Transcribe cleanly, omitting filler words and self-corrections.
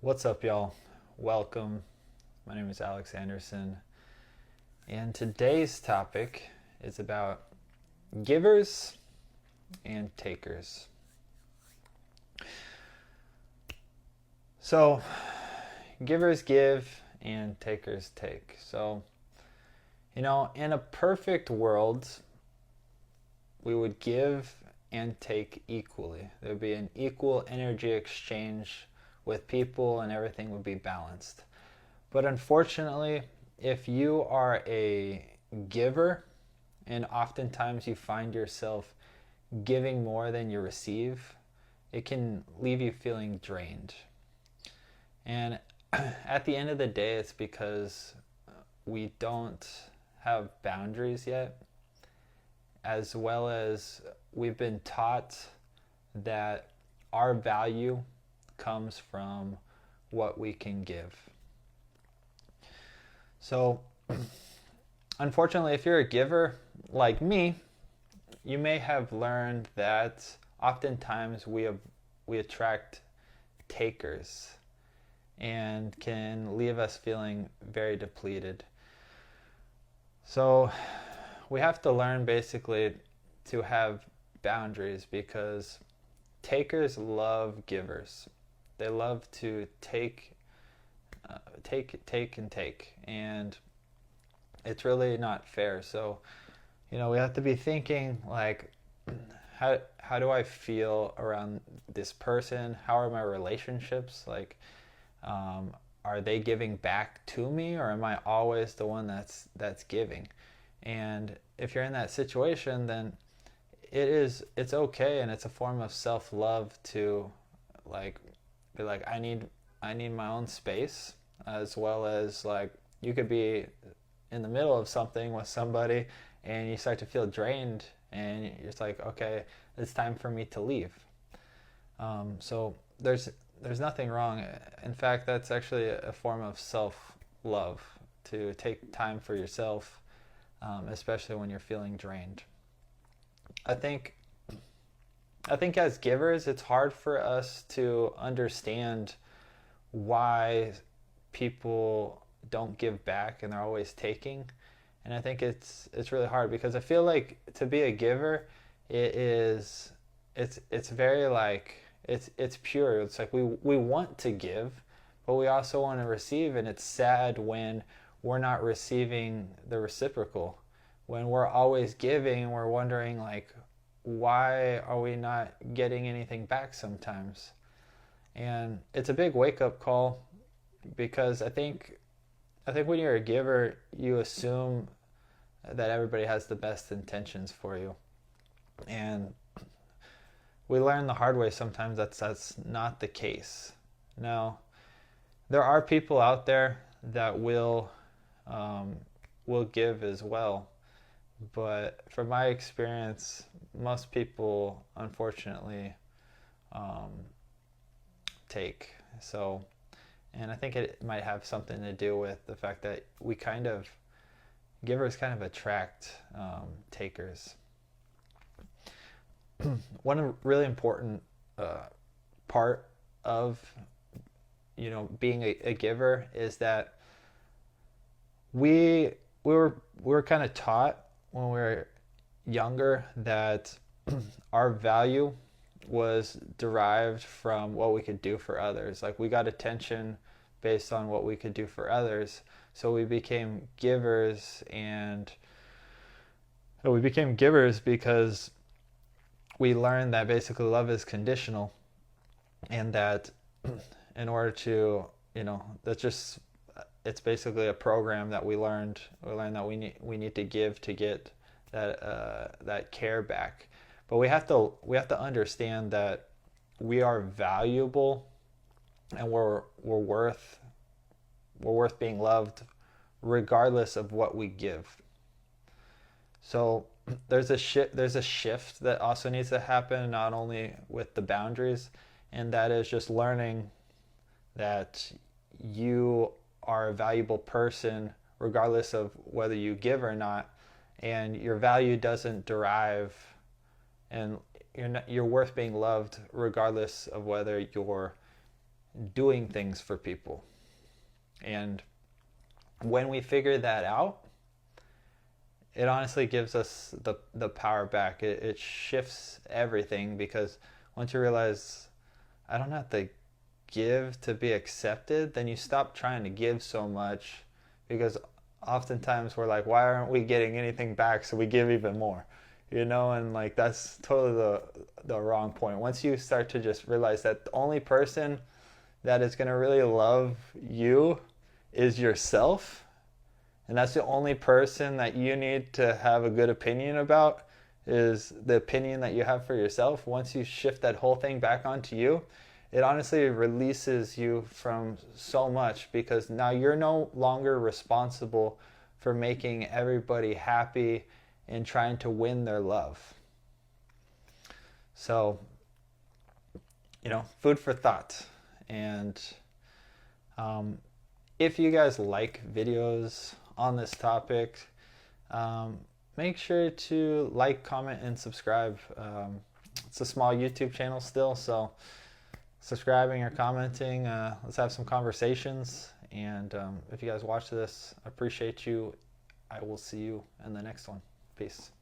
What's up, y'all? Welcome. My name is Alex Anderson, and today's topic is about givers and takers. So, givers give and takers take. So, in a perfect world, we would give and take equally. There would be an equal energy exchange with people and everything would be balanced. But unfortunately, if you are a giver and oftentimes you find yourself giving more than you receive, it can leave you feeling drained. And at the end of the day, it's because we don't have boundaries yet, as well as we've been taught that our value comes from what we can give. So, unfortunately, if you're a giver like me, you may have learned that oftentimes we attract takers and can leave us feeling very depleted. So, we have to learn basically to have boundaries because takers love givers. They love to take, and it's really not fair. So, we have to be thinking like, how do I feel around this person? How are my relationships? Like, are they giving back to me, or am I always the one that's giving? And if you're in that situation, then it's okay, and it's a form of self-love to like be like, I need my own space, as well as like you could be in the middle of something with somebody and you start to feel drained and you're just like, okay, it's time for me to leave. So there's nothing wrong. In fact, that's actually a form of self-love, to take time for yourself, especially when you're feeling drained. I think as givers, it's hard for us to understand why people don't give back and they're always taking. And I think it's really hard because I feel like to be a giver, it's very like it's pure. It's like we want to give, but we also want to receive, and it's sad when we're not receiving the reciprocal. When we're always giving and we're wondering like, why are we not getting anything back sometimes? And it's a big wake-up call because I think when you're a giver, you assume that everybody has the best intentions for you. And we learn the hard way sometimes that's not the case. Now, there are people out there that will give as well. But from my experience, most people, unfortunately, take. So, and I think it might have something to do with the fact that givers kind of attract takers. One really important part of, being a giver is that we were kind of taught when we were younger that our value was derived from what we could do for others. Like, we got attention based on what we could do for others. So we became givers, and we became givers because we learned that basically love is conditional, and that in order to, that's just, it's basically a program that we learned. We learned that we need to give to get that care back. But we have to understand that we are valuable, and we're worth being loved, regardless of what we give. So there's a shift that also needs to happen, not only with the boundaries, and that is just learning that you are a valuable person regardless of whether you give or not, and your value doesn't derive, and you're worth being loved regardless of whether you're doing things for people. And when we figure that out, it honestly gives us the power back. It shifts everything, because once you realize I don't have to give to be accepted, then you stop trying to give so much, because oftentimes we're like, why aren't we getting anything back? So we give even more, and like that's totally the wrong point. Once you start to just realize that the only person that is going to really love you is yourself, and that's the only person that you need to have a good opinion about, is the opinion that you have for yourself. Once you shift that whole thing back onto you, it honestly releases you from so much, because now you're no longer responsible for making everybody happy and trying to win their love. So, food for thought. And if you guys like videos on this topic, make sure to like, comment, and subscribe. It's a small YouTube channel still, so subscribing or commenting, let's have some conversations. And if you guys watch this, I appreciate you. I will see you in the next one. Peace.